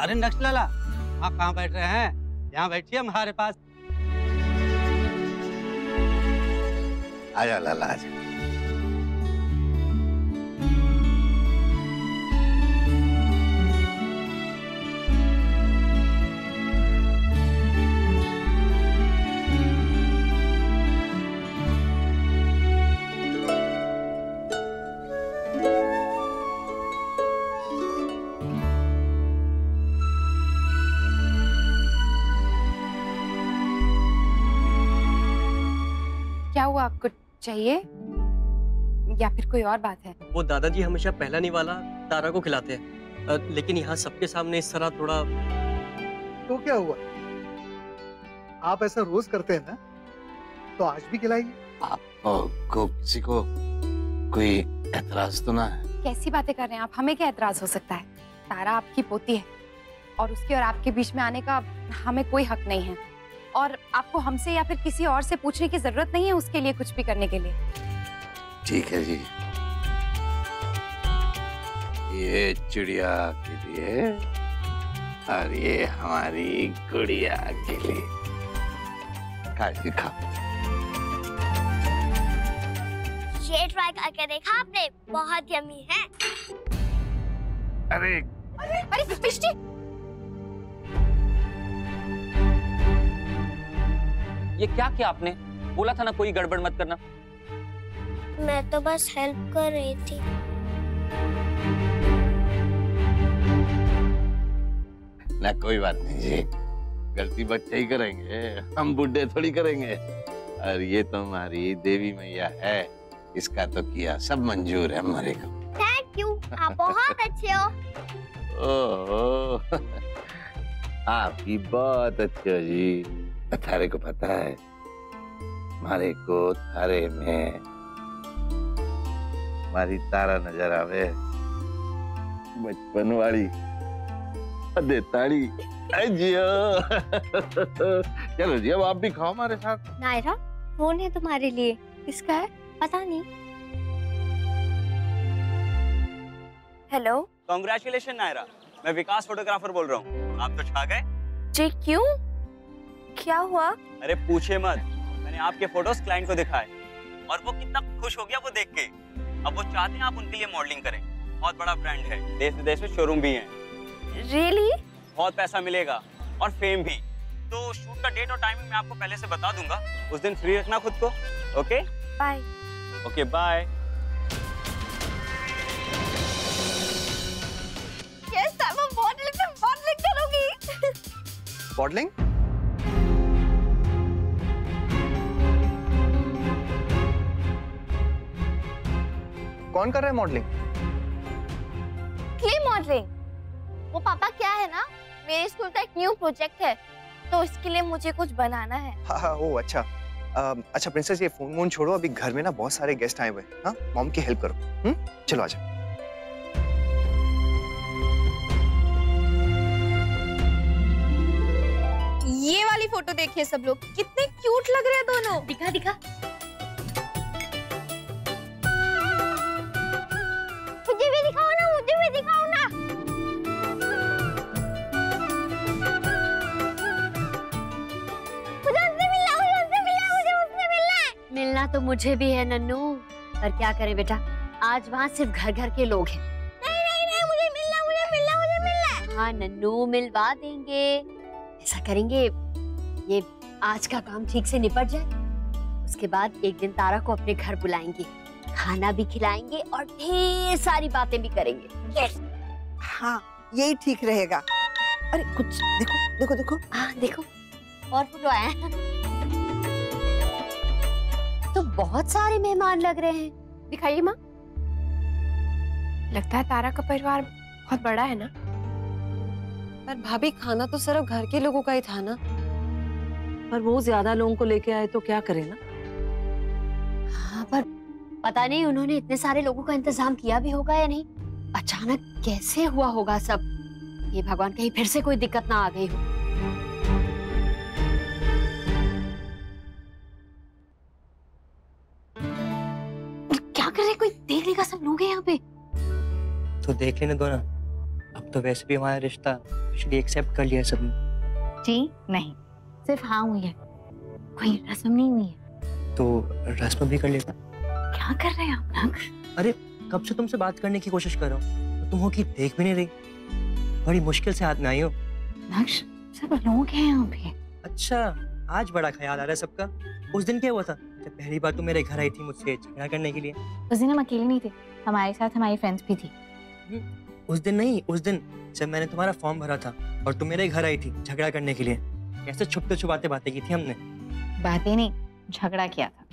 अरे नक्श लाला, आप कहाँ बैठ रहे हैं? यहाँ बैठिए हमारे पास। आजा लाला आजा। क्या हुआ, कुछ चाहिए या फिर कोई और बात है? वो दादाजी हमेशा पहला निवाला तारा को खिलाते हैं, लेकिन यहाँ सबके सामने इस तरह थोड़ा। तो क्या हुआ? आप ऐसा रोज करते हैं ना, तो आज भी खिलाइए। आपको किसी को कोई एतराज तो ना है? कैसी बातें कर रहे हैं आप? हमें क्या एतराज हो सकता है? तारा आपकी पोती है और उसके और आपके बीच में आने का हमें कोई हक नहीं है, और आपको हमसे या फिर किसी और से पूछने की जरूरत नहीं है उसके लिए कुछ भी करने के लिए। ठीक है जी, ये चिड़िया के लिए और ये हमारी गुड़िया के लिए। खा। ये ट्राई करके देखा आपने? बहुत यम्मी है। अरे अरे मिष्टी, ये क्या किया आपने? बोला था ना कोई गड़बड़ मत करना। मैं तो बस हेल्प कर रही थी। ना कोई बात नहीं जी, गलती बच्चे ही करेंगे, हम बुड्ढे थोड़ी करेंगे। और ये तो हमारी देवी मैया है, इसका तो किया सब मंजूर है हमारे को। थैंक यू, आप बहुत अच्छे हो। ओह, आप भी बहुत अच्छे हो जी। थारे को पता है, हमारे को थारे में हमारी तारा नजर आवे, बचपन वाली देताड़ी। जियो चलो जी, अब आप भी खाओ हमारे साथ। नायरा, फोन है तुम्हारे लिए। किसका है? पता नहीं। हेलो। कांग्रेचुलेशन नायरा, मैं विकास फोटोग्राफर बोल रहा हूँ। आप तो छा गए जी। क्यों, क्या हुआ? अरे पूछे मत, मैंने आपके फोटोज क्लाइंट को दिखाए और वो कितना खुश हो गया वो देख के। अब वो चाहते हैं आप उनके लिए मॉडलिंग करें। बहुत बड़ा ब्रांड है, देश विदेश में शोरूम भी है। रियली? बहुत पैसा मिलेगा और फेम भी। तो शूट का डेट और टाइमिंग मैं आपको पहले से बता दूंगा, उस दिन फ्री रखना खुद को। Okay bye. Okay bye. Yes, I am modelling करूंगी। मॉडलिंग? कौन कर रहा है मॉडलिंग? Clay modelling. वो पापा क्या है ना, मेरे स्कूल का एक न्यू प्रोजेक्ट है, तो इसके लिए मुझे कुछ बनाना है। हाँ, ओह अच्छा। अच्छा प्रिंसेस, ये फोन वोन छोड़ो, अभी घर में ना बहुत सारे गेस्ट आए हुए हैं। हाँ, मॉम की हेल्प करो। चलो आजा। ये वाली फोटो देखिए सब लोग, कितने क्यूट लग रहे हैं दोनों। दिखा दिखा। मुझे भी दिखाओ ना, मुझे भी दिखाओ ना। मुझे उससे मिलना, मुझे उससे मिलना, मुझे उससे मिलना है। मिलना तो मुझे भी है नन्नू, पर क्या करें बेटा, आज वहाँ सिर्फ घर घर के लोग हैं। नहीं नहीं नहीं, मुझे मिलना, मुझे मिलना, मुझे मिलना है। हाँ नन्नू, मिलवा देंगे। ऐसा करेंगे, ये आज का काम ठीक से निपट जाए, उसके बाद एक दिन तारा को अपने घर बुलाएंगे, खाना भी खिलाएंगे और ढेर सारी बातें भी करेंगे। हाँ, यही ठीक रहेगा। अरे कुछ देखो देखो देखो। हाँ देखो, और फोटो आया है। तो बहुत सारे मेहमान लग रहे हैं। दिखाइए माँ। लगता है तारा का परिवार बहुत बड़ा है ना। पर भाभी, खाना तो सिर्फ घर के लोगों का ही था ना, पर वो ज्यादा लोगों को लेके आए तो क्या करे ना। हाँ, पर पता नहीं उन्होंने इतने सारे लोगों का इंतजाम किया भी होगा या नहीं। अचानक कैसे हुआ होगा सब, ये भगवान कहीं फिर से कोई दिक्कत ना आ गई हो। क्या कर रहे, कोई देख लेगा, सब लोग हैं यहाँ पे। तो देख लेने दो ना, अब अब तो वैसे भी हमारा रिश्ता ऑफिशियली एक्सेप्ट कर लिया सबने। जी नहीं, सिर्फ हाँ हुई है, कोई रस्म नहीं हुई है। तो रस्म भी कर लेगा। क्या कर रहे हैं आप नक्श? अरे कब से तुमसे बात करने की कोशिश कर रहा हूँ, तो तुम हो कि देख भी नहीं रही। बड़ी मुश्किल से हाथ में आई हो। नक्श, सब लोग हैं यहाँ पे। अच्छा, आज बड़ा ख्याल आ रहा है सबका। उस दिन क्या हुआ था जब पहली बार तुम मेरे घर आई थी मुझसे झगड़ा करने के लिए? उस दिन हम अकेले नहीं थे, हमारे साथ हमारी फ्रेंड्स भी थी। उस दिन नहीं, उस दिन जब मैंने तुम्हारा फॉर्म भरा था और तुम मेरे घर आई थी झगड़ा करने के लिए। कैसे छुपते छुपाते बातें की थी हमने। बातें नहीं, झगड़ा किया था।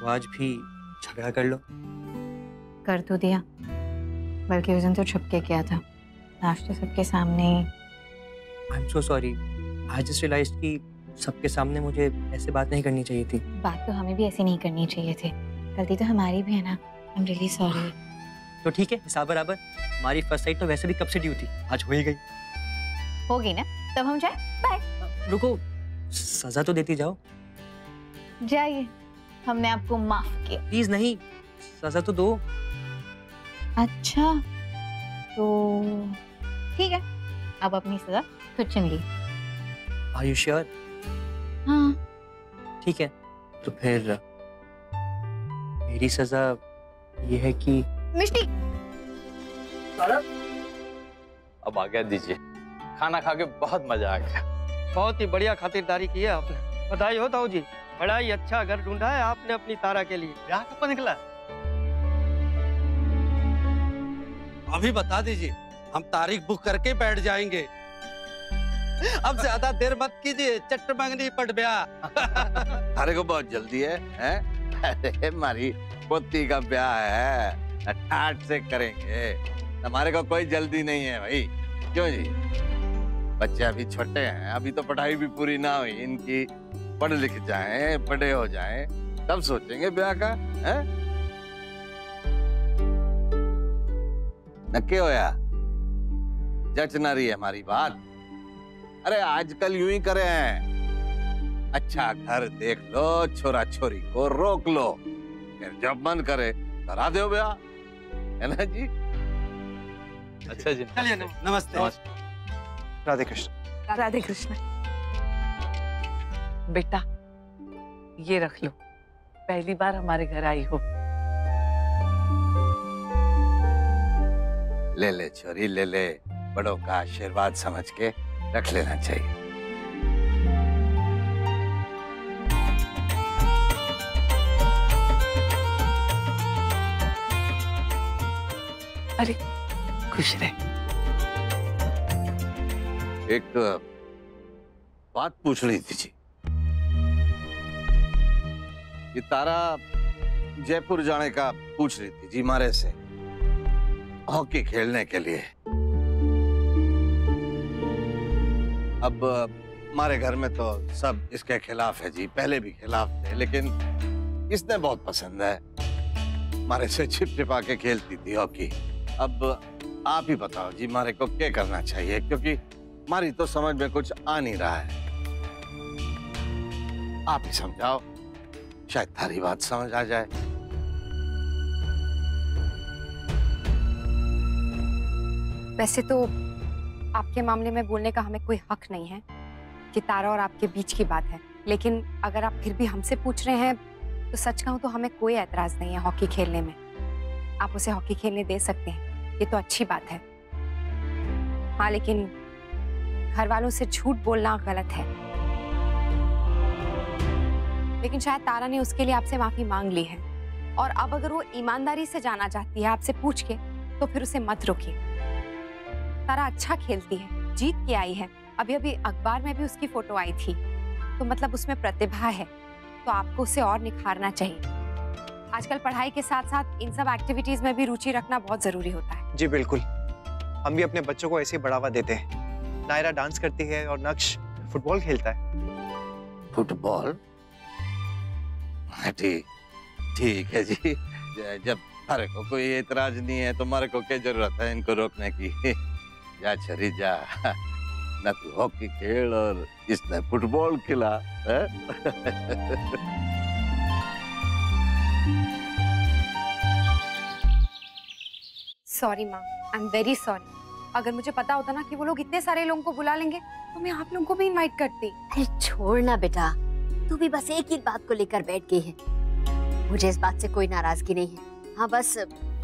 तो आज भी झगड़ा कर लो। कर तो दिया, बल्कि उस दिन तो छुप के किया था, आज तो सबके सामने। I am so sorry. I just realised कि सबके सामने मुझे ऐसे बात नहीं करनी चाहिए थी। बात तो हमें भी ऐसे नहीं करनी चाहिए थी, गलती तो हमारी भी है ना। I am really sorry. तो ठीक है, हिसाब बराबर। हमारी फर्स्ट साइड तो वैसे भी कब से ड्यू थी, आज हो ही गई। होगी ना, तब हम जाए। बाय। रुको, सजा तो देती जाओ। जाइए, हमने आपको माफ किया। प्लीज नहीं, सजा तो दो। अच्छा तो ठीक है, अब अपनी सजा खुद चुन ली। Are you sure? हाँ। ठीक है, तो फिर मेरी सजा ये है कि मिष्टी। अब आ गया, दीजिए। खाना खा के बहुत मजा आ गया। बहुत ही बढ़िया खातिरदारी की है आपने, बधाई हो ताऊ जी। बड़ा ही अच्छा घर ढूंढा है आपने अपनी तारा के लिए। ब्याह कब निकला? अभी बता दीजिए, हम तारीख बुक करके बैठ जाएंगे। अब ज्यादा देर मत कीजिए, चट्ट मंगनी पट ब्याह। तारे को बहुत जल्दी है, हैं? अरे हमारी पोती का ब्याह है, ठाट से करेंगे। हमारे को कोई जल्दी नहीं है भाई। क्यों जी? बच्चे अभी छोटे हैं, अभी तो पढ़ाई भी पूरी ना हुई इनकी। पढ़ लिख जाएं, बड़े हो जाएं, तब सोचेंगे ब्याह का। हैं? नक्के होया, जच ना रही है हमारी बात। अरे आजकल यूं ही करे हैं, अच्छा घर देख लो, छोरा छोरी को रोक लो, फिर जब मन करे करा दो ब्याह, है ना जी? अच्छा जी, चलिए नमस्ते। राधे कृष्ण। राधे कृष्ण। बेटा ये रख लो, पहली बार हमारे घर आई हो। ले ले छोरी, ले ले। बड़ों का आशीर्वाद समझ के रख लेना चाहिए। अरे खुश रहे। एक बात पूछ रही थी जी। ये तारा जयपुर जाने का पूछ रही थी जी मारे से, हॉकी खेलने के लिए। अब हमारे घर में तो सब इसके खिलाफ है जी, पहले भी खिलाफ थे, लेकिन इसने बहुत पसंद है। हमारे से छिप छिपा के खेलती थी हॉकी। अब आप ही बताओ जी, हमारे को क्या करना चाहिए, क्योंकि हमारी तो समझ में कुछ आ नहीं रहा है। आप ही समझाओ, शायद थारी बात समझ आ जाए। वैसे तो आपके मामले में बोलने का हमें कोई हक नहीं है कि तारा और आपके बीच की बात है, लेकिन अगर आप फिर भी हमसे पूछ रहे हैं तो सच कहूं तो हमें कोई एतराज नहीं है हॉकी खेलने में। आप उसे हॉकी खेलने दे सकते हैं, ये तो अच्छी बात है। हाँ, लेकिन घर वालों से झूठ बोलना गलत है। लेकिन शायद तारा ने उसके लिए आपसे माफी मांग ली है, और अब अगर वो ईमानदारी से जाना चाहती है आपसे पूछ के, तो फिर उसे मत रोकिए। तारा अच्छा खेलती है, जीत के आई है। अभी अभी अखबार में भी उसकी फोटो आई थी, तो मतलब उसमें प्रतिभा है, तो आपको उसे और निखारना चाहिए। आजकल पढ़ाई के साथ साथ इन सब एक्टिविटीज में भी रुचि रखना बहुत जरूरी होता है। जी बिल्कुल, हम भी अपने बच्चों को ऐसे ही बढ़ावा देते हैं। नायरा डांस करती है और नक्श फुटबॉल खेलता है। फुटबॉल? ठीक ठीक है जी। जब हमारे को कोई एतराज नहीं है तो हमारे को क्या जरूरत है इनको रोकने की। जा छरी जा, न तू हॉकी खेल और इसने फुटबॉल खिला। सॉरी माँ, आई एम वेरी सॉरी। अगर मुझे पता होता ना कि वो लोग इतने सारे लोगों को बुला लेंगे तो मैं आप लोगों को भी इनवाइट करती। अरे छोड़ ना बेटा, तू भी बस एक ही बात को लेकर बैठ गई है। मुझे इस बात से कोई नाराजगी नहीं है। हाँ बस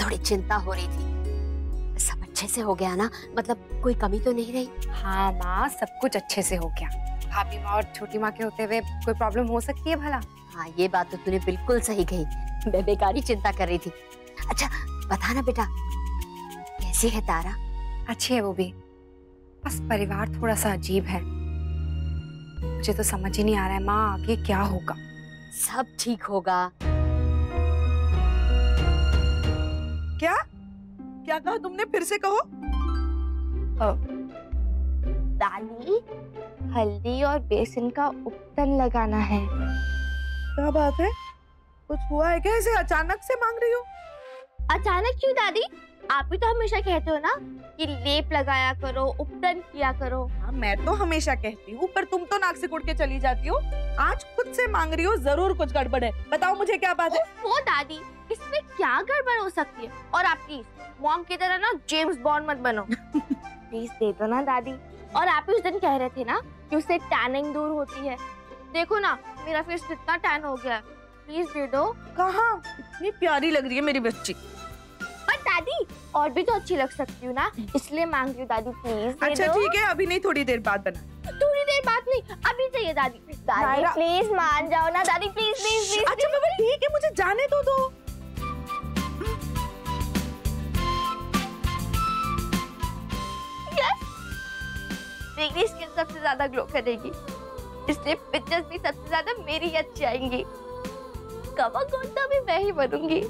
थोड़ी चिंता हो रही थी। सब अच्छे से हो गया ना? मतलब कोई कमी तो नहीं रही? हाँ माँ, सब कुछ अच्छे से हो गया। भाभी माँ और छोटी माँ के होते हुए कोई प्रॉब्लम हो सकती है भला? हाँ ये बात तो तूने बिल्कुल सही कही। मैं बेकारी चिंता कर रही थी। अच्छा बता ना बेटा, कैसी है तारा? अच्छी है वो भी, बस परिवार थोड़ा सा अजीब है। मुझे तो समझ ही नहीं आ रहा है माँ, आगे क्या होगा। सब ठीक होगा। क्या क्या कहा तुमने? फिर से कहो। दादी, हल्दी और बेसन का उपटन लगाना है। क्या बात है? कुछ हुआ है क्या? ऐसे अचानक से मांग रही हो? अचानक क्यों दादी? आप भी तो हमेशा कहते हो ना कि लेप लगाया करो, उपटन किया करो। हाँ मैं तो हमेशा कहती हूँ, पर तुम तो नाक से कुड़ के चली जाती हो। आज खुद से मांग रही हो, जरूर कुछ गड़बड़ है। बताओ मुझे क्या बात है? वो दादी, इसमें क्या गड़बड़ हो सकती है? और आप प्लीज मॉम की तरह ना जेम्स बॉन्ड मत बनो। प्लीज दे दो ना दादी। और आप ही उस दिन कह रहे थे ना कि उससे टैनिंग दूर होती है। देखो ना मेरा फेस कितना टैन हो गया है। प्लीज दे दो। कहाँ? इतनी प्यारी लग रही है मेरी बच्ची। और दादी और भी तो अच्छी लग सकती हूँ ना, इसलिए मांग रही हूँ दादी, प्लीज दे अच्छा दो। ठीक है, अभी नहीं, थोड़ी देर बाद बना। थोड़ी देर बाद नहीं, अभी चाहिए दादी। दादी प्लीज मान जाओ ना दादी, प्लीज प्लीज प्लीज। अच्छा बाबा ठीक है, मुझे जाने दो। मेरी स्किन सबसे ज्यादा ग्लो करेगी, इसलिए पिक्चर्स भी सबसे ज्यादा मेरी अच्छी आएंगी। कवर गोंडा भी मैं ही बनूंगी।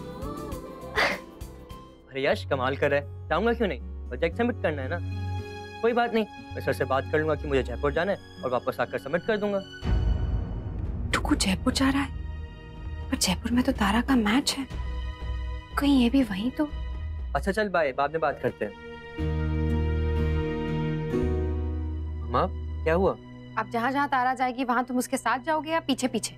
अरे यश कमाल कर रहा है, जाऊंगा क्यों नहीं? प्रोजेक्ट सबमिट करना है ना। कोई बात नहीं, मैं सर से बात कर लूंगा कि मुझे जयपुर जाना है और वापस आकर सबमिट कर दूंगा। टुकू जयपुर जा रहा है, पर जयपुर में तो तारा का मैच है, कहीं ये भी वहीं तो। अच्छा चल बाय, बाद में बात करते हैं। माँ क्या हुआ? अब जहाँ जहाँ तारा जाएगी वहाँ तुम उसके साथ जाओगे या पीछे पीछे?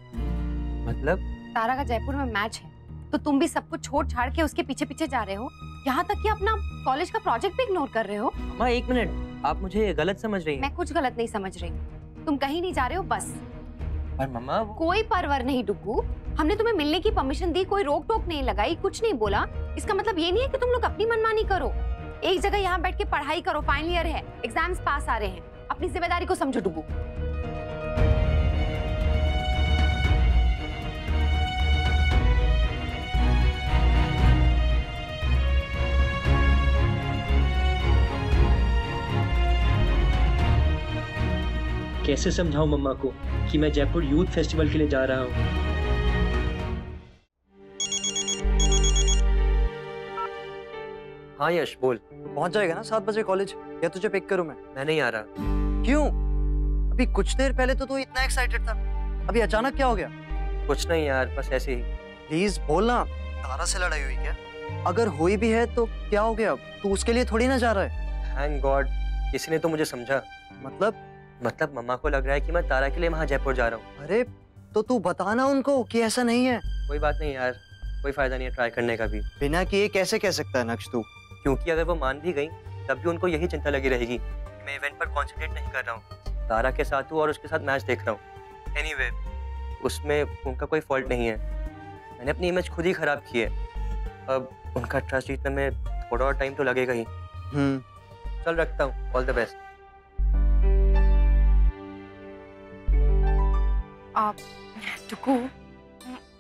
मतलब? तारा का जयपुर में मैच है तो तुम भी सब कुछ छोड़ छाड़ के उसके पीछे पीछे जा रहे हो, यहाँ तक कि अपना कॉलेज का प्रोजेक्ट भी इग्नोर कर रहे हो। माँ एक मिनट, आप मुझे गलत समझ रही हैं। मैं कुछ गलत नहीं समझ रही, तुम कहीं नहीं जा रहे हो बस। पर मम्मा कोई परवर नहीं डुग्गू, हमने तुम्हें मिलने की परमिशन दी, कोई रोक टोक नहीं लगाई, कुछ नहीं बोला। इसका मतलब ये नहीं है कि तुम लोग अपनी मनमानी करो। एक जगह यहाँ बैठ के पढ़ाई करो, फाइनल ईयर है, एग्जाम्स पास आ रहे हैं, अपनी जिम्मेदारी को समझो डुग्गू। कैसे समझाऊं मम्मा को कि मैं जयपुर यूथ फेस्टिवल के लिए जा रहा हूँ? हाँ यश बोल। पहुंच जाएगा ना 7 बजे कॉलेज, या तुझे पिक करूं मैं? मैं नहीं आ रहा। क्यों? अभी कुछ देर पहले तो तू इतना एक्साइटेड था, अभी अचानक क्या हो गया? कुछ नहीं यार, बस ऐसे ही। प्लीज बोलना, तारा से लड़ाई हुई क्या? अगर हुई भी है तो क्या हो गया? तू उसके लिए थोड़ी ना जा रहा है। थैंक गॉड किसी ने तो मुझे समझा। मतलब मम्मा को लग रहा है कि मैं तारा के लिए वहाँ जयपुर जा रहा हूँ। अरे तो तू बताना उनको कि ऐसा नहीं है। कोई बात नहीं यार, कोई फायदा नहीं है ट्राई करने का भी। बिना किए कैसे कह सकता है नक्श तू? क्योंकि अगर वो मान भी गई तब भी उनको यही चिंता लगी रहेगी कि मैं इवेंट पर कॉन्सेंट्रेट नहीं कर रहा हूँ, तारा के साथ हूँ और उसके साथ मैच देख रहा हूँ। एनीवे, उसमें उनका कोई फॉल्ट नहीं है, मैंने अपनी इमेज खुद ही खराब की है। अब उनका ट्रस्ट जीतने में थोड़ा और टाइम तो लगेगा ही। चल रखता हूँ, ऑल द बेस्ट। टुकू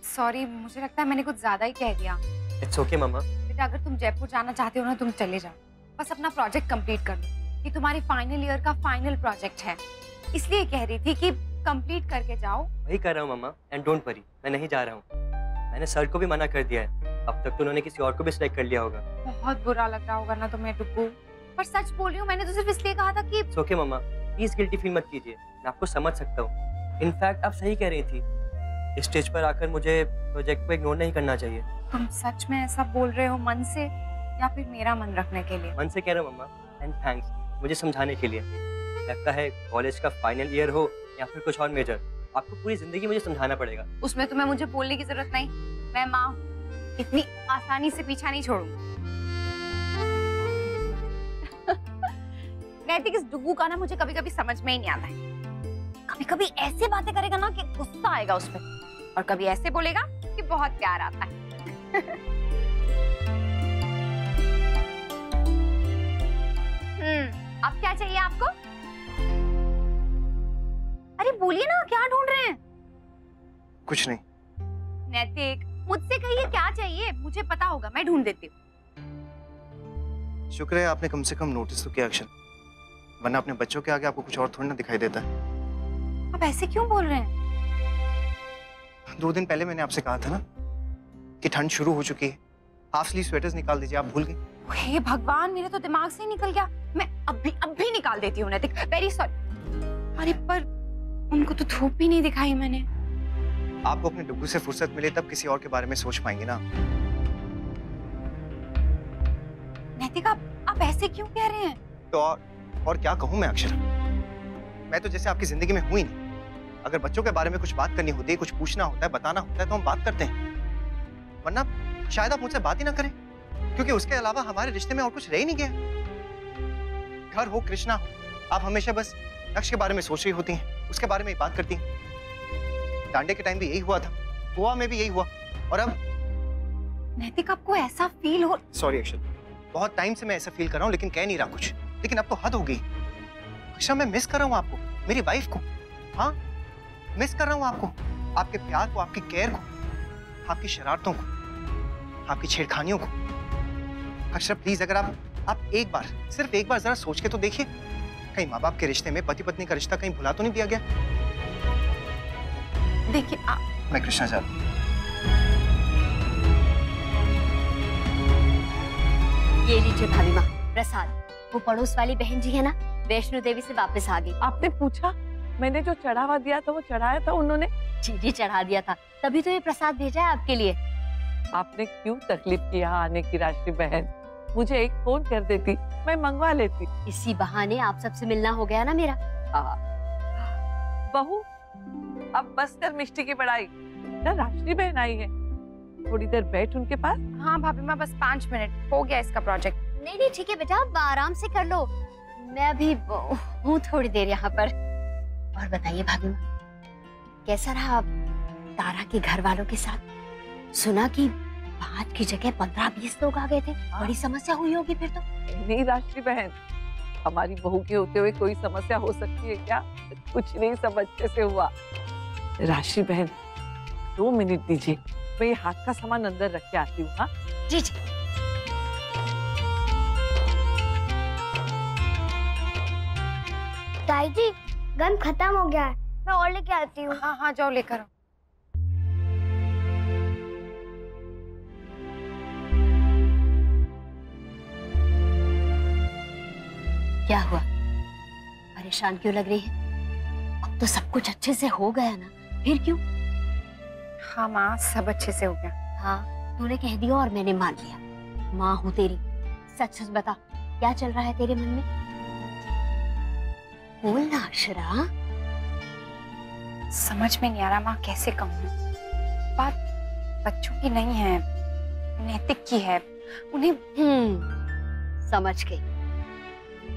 सॉरी, मुझे लगता है मैंने कुछ ज्यादा ही कह दिया। इट्स ओके मम्मा। बेटा अगर तुम जयपुर जाना चाहते हो ना तुम चले जाओ, बस अपना प्रोजेक्ट कंप्लीट कर लो। ये तुम्हारी फाइनल ईयर का फाइनल प्रोजेक्ट है, इसलिए कह रही थी कि कंप्लीट करके जाओ। वही कर रहा हूँ मम्मा, एंड डोंट वरी, मैं नहीं जा रहा हूँ। मैंने सर को भी मना कर दिया है, अब तक तो उन्होंने किसी और को भी सिलेक्ट कर लिया होगा। बहुत बुरा लग रहा होगा ना तुम्हें टुकू, पर सच बोल रही हूँ, मैंने तो सिर्फ इसलिए कहा था कि। It's okay mama, please guilty feel मत कीजिए, मैं आपको समझ सकता हूँ। इनफैक्ट आप सही कह रही थी, इस स्टेज पर आकर मुझे प्रोजेक्ट को इग्नोर नहीं करना चाहिए। तुम सच में ऐसा बोल रहे हो मन से या फिर मेरा मन रखने के लिए? मन से कह रहा हूँ मम्मा, एंड थैंक्स मुझे समझाने के लिए। लगता है कॉलेज का फाइनल ईयर हो या फिर कुछ और मेजर, आपको पूरी जिंदगी मुझे समझाना पड़ेगा। उसमें तुम्हें मुझे बोलने की जरूरत नहीं, मैं माँ हूँ, इतनी आसानी से पीछा नहीं छोड़ूंगी। नैतिक इस डुगू का ना मुझे कभी कभी समझ में ही नहीं आता है। कभी कभी ऐसे बातें करेगा ना कि गुस्सा आएगा उस पर, और कभी ऐसे बोलेगा कि बहुत प्यार आता है। अब क्या चाहिए आपको? अरे बोलिए ना, क्या ढूंढ रहे हैं? कुछ नहीं। नैतिक, मुझसे कहिए क्या चाहिए, मुझे पता होगा, मैं ढूंढ देती हूँ। शुक्र है आपने कम से कम नोटिस तो किया अक्षर, वरना अपने बच्चों के आगे आपको कुछ और थोड़ी ना दिखाई देता है। आप ऐसे क्यों बोल रहे हैं? 2 दिन पहले मैंने आपसे कहा था ना कि ठंड शुरू हो चुकी है, हाफ स्लीव स्वेटर्स निकाल दीजिए, आप भूल गए। हे भगवान, मेरे तो दिमाग से ही निकल गया। मैं अभी निकाल देती हूँ नैतिक, वेरी सॉरी। अरे पर उनको तो धूप भी नहीं दिखाई मैंने। आपको अपने डुग्गू से फुर्सत मिले तब किसी और के बारे में सोच पाएंगे ना। नैतिक, आप ऐसे क्यों कह रहे हैं? तो और क्या कहूं मैं अक्षर, मैं तो जैसे आपकी जिंदगी में हूं ही नहीं। अगर बच्चों के बारे में कुछ बात करनी होती है, कुछ पूछना होता है, बताना होता है तो हम बात करते हैं, वरना शायद आप मुझसे बात ही ना करें, क्योंकि उसके अलावा हमारे रिश्ते में और कुछ रह ही नहीं गया। घर हो कृष्णा हो, आप हमेशा बस नक्श के बारे में सोच रही होती हैं, उसके बारे में ही बात करती हैं। डांडे के टाइम भी यही हुआ था, गोवा में भी यही हुआ, और अब नैतिक आपको ऐसा फील हो? सॉरी अक्षर, बहुत टाइम से मैं ऐसा फील कर रहा हूँ, लेकिन कह नहीं रहा कुछ। लेकिन अब तो हद हो गई अक्षर, मैं मिस कर रहा हूँ आपको, मेरी वाइफ को। हाँ, मिस कर रहा हूँ आपको, आपके प्यार को, आपकी केयर को, आपकी शरारतों को, आपकी छेड़खानियों को। अक्षर प्लीज, अगर आप एक बार, सिर्फ एक बार जरा सोच के तो देखिए, कहीं माँ बाप के रिश्ते में पति पत्नी का रिश्ता कहीं भुला तो नहीं दिया गया। देखिए मैं कृष्णा चाहता हूँ। ये लीजिए भाभी माँ प्रसाद, वो पड़ोस वाली बहन जी है ना, वैष्णो देवी से वापस आ गई। आपने पूछा? मैंने जो चढ़ावा दिया था वो चढ़ाया था उन्होंने? जी चढ़ा दिया था, तभी तो ये प्रसाद भेजा है आपके लिए। आपने क्यों तकलीफ की यहाँ आने की राशि बहन, मुझे एक फोन कर देती, मैं मंगवा लेती। इसी बहाने आप सबसे मिलना हो गया ना मेरा। बहू अब बस कर मिष्टी की पढ़ाई, ना राशि बहन आई है, थोड़ी देर बैठ उनके पास। हाँ भाभी माँ, बस 5 मिनट, हो गया इसका प्रोजेक्ट। नहीं ठीक है बेटा, आप आराम से कर लो, मैं अभी हूँ थोड़ी देर यहाँ पर। और बताइए भाभी माँ, कैसा रहा तारा के घर वालों के साथ? सुना कि 5 की जगह 15-20 लोग आ गए थे, बड़ी समस्या हुई होगी फिर तो। नहीं राशि बहन, हमारी बहू के होते हुए कोई समस्या हो सकती है क्या? कुछ नहीं, सब अच्छे से हुआ। राशि बहन 2 मिनट दीजिए, मैं ये हाथ का सामान अंदर रख के आती हूँ। हाँ जी। ताई जी, गन खत्म हो गया है, मैं और लेके आती हूँ। हाँ जाओ लेकर आओ। क्या हुआ, परेशान क्यों लग रही है? अब तो सब कुछ अच्छे से हो गया ना, फिर क्यों? हाँ माँ, सब अच्छे से हो गया। हाँ, तूने कह दिया और मैंने मान लिया। माँ हूँ तेरी, सच सच बता, क्या चल रहा है तेरे मन में? बोलना अक्षरा। समझ में नहीं आ रहा माँ, कैसे कहूँ। बात बच्चों की नहीं है, नैतिक की है। उन्हें समझ गई,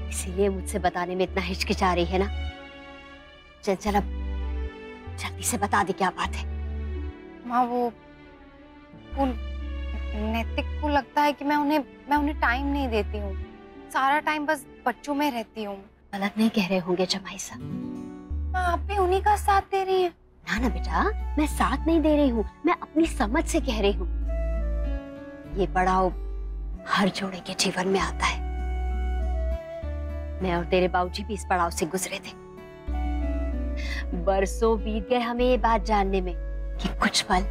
इसीलिए मुझसे बताने में इतना हिचकिचा रही है ना। चल अब जल्दी से बता दे क्या बात है। माँ वो नैतिक को लगता है कि मैं उन्हें टाइम नहीं देती हूँ, सारा टाइम बस बच्चों में रहती हूँ। गलत नहीं कह रहे होंगे जमाई साहब, आप भी उन्हीं का साथ दे रही हैं। ना बेटा, मैं साथ नहीं दे रही हूँ, मैं अपनी समझ से कह रही हूँ। ये पड़ाव हर जोड़े के जीवन में आता है। मैं और तेरे बाबूजी भी इस पड़ाव से गुजरे थे। बरसों बीत गए हमें ये बात जानने में कि कुछ पल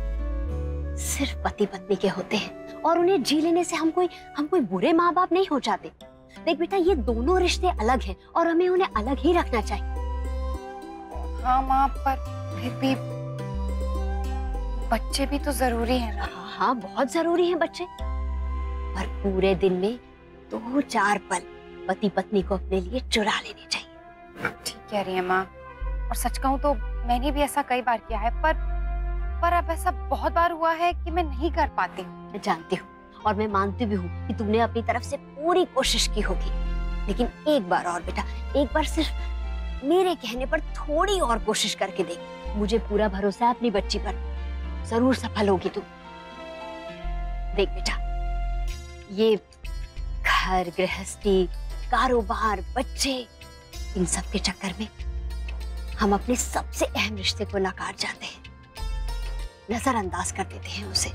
सिर्फ पति पत्नी के होते हैं और उन्हें जी लेने से हम कोई बुरे माँ बाप नहीं हो जाते। देख बेटा, ये दोनों रिश्ते अलग हैं और हमें उन्हें अलग ही रखना चाहिए। हाँ माँ, पर फिर भी बच्चे भी तो जरूरी हैं ना। हाँ, बहुत जरूरी हैं बच्चे, पर पूरे दिन में 2-4 पल पति पत्नी को अपने लिए चुरा लेने चाहिए। ठीक कह रही है माँ, और सच कहूँ तो मैंने भी ऐसा कई बार किया है, पर अब ऐसा बहुत बार हुआ है कि मैं नहीं कर पाती। मैं जानती हूँ और मैं मानती भी हूँ कि तुमने अपनी तरफ से पूरी कोशिश की होगी, लेकिन एक बार और बेटा, एक बार सिर्फ मेरे कहने पर थोड़ी और कोशिश करके देख। मुझे पूरा भरोसा है अपनी बच्ची पर, जरूर सफल होगी तू। देख बेटा, ये घर गृहस्थी, कारोबार, बच्चे, इन सब के चक्कर में हम अपने सबसे अहम रिश्ते को नकार जाते हैं, नजरअंदाज कर देते हैं उसे।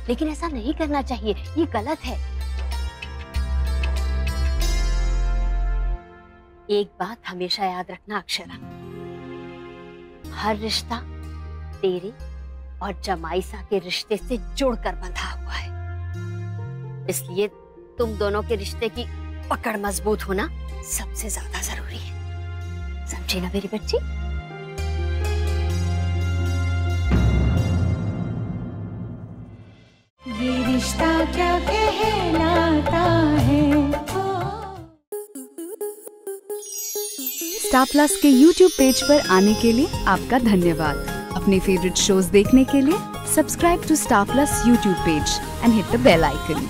लेकिन ऐसा नहीं करना चाहिए, ये गलत है। एक बात हमेशा याद रखना अक्षरा, हर रिश्ता तेरे और जमाईसा के रिश्ते से जुड़कर बंधा हुआ है, इसलिए तुम दोनों के रिश्ते की पकड़ मजबूत होना सबसे ज्यादा जरूरी है। समझी ना मेरी बच्ची? ये रिश्ता क्या कहलाता है। स्टार प्लस के YouTube पेज पर आने के लिए आपका धन्यवाद। अपने फेवरेट शोज देखने के लिए subscribe to Star Plus YouTube page and hit the bell icon.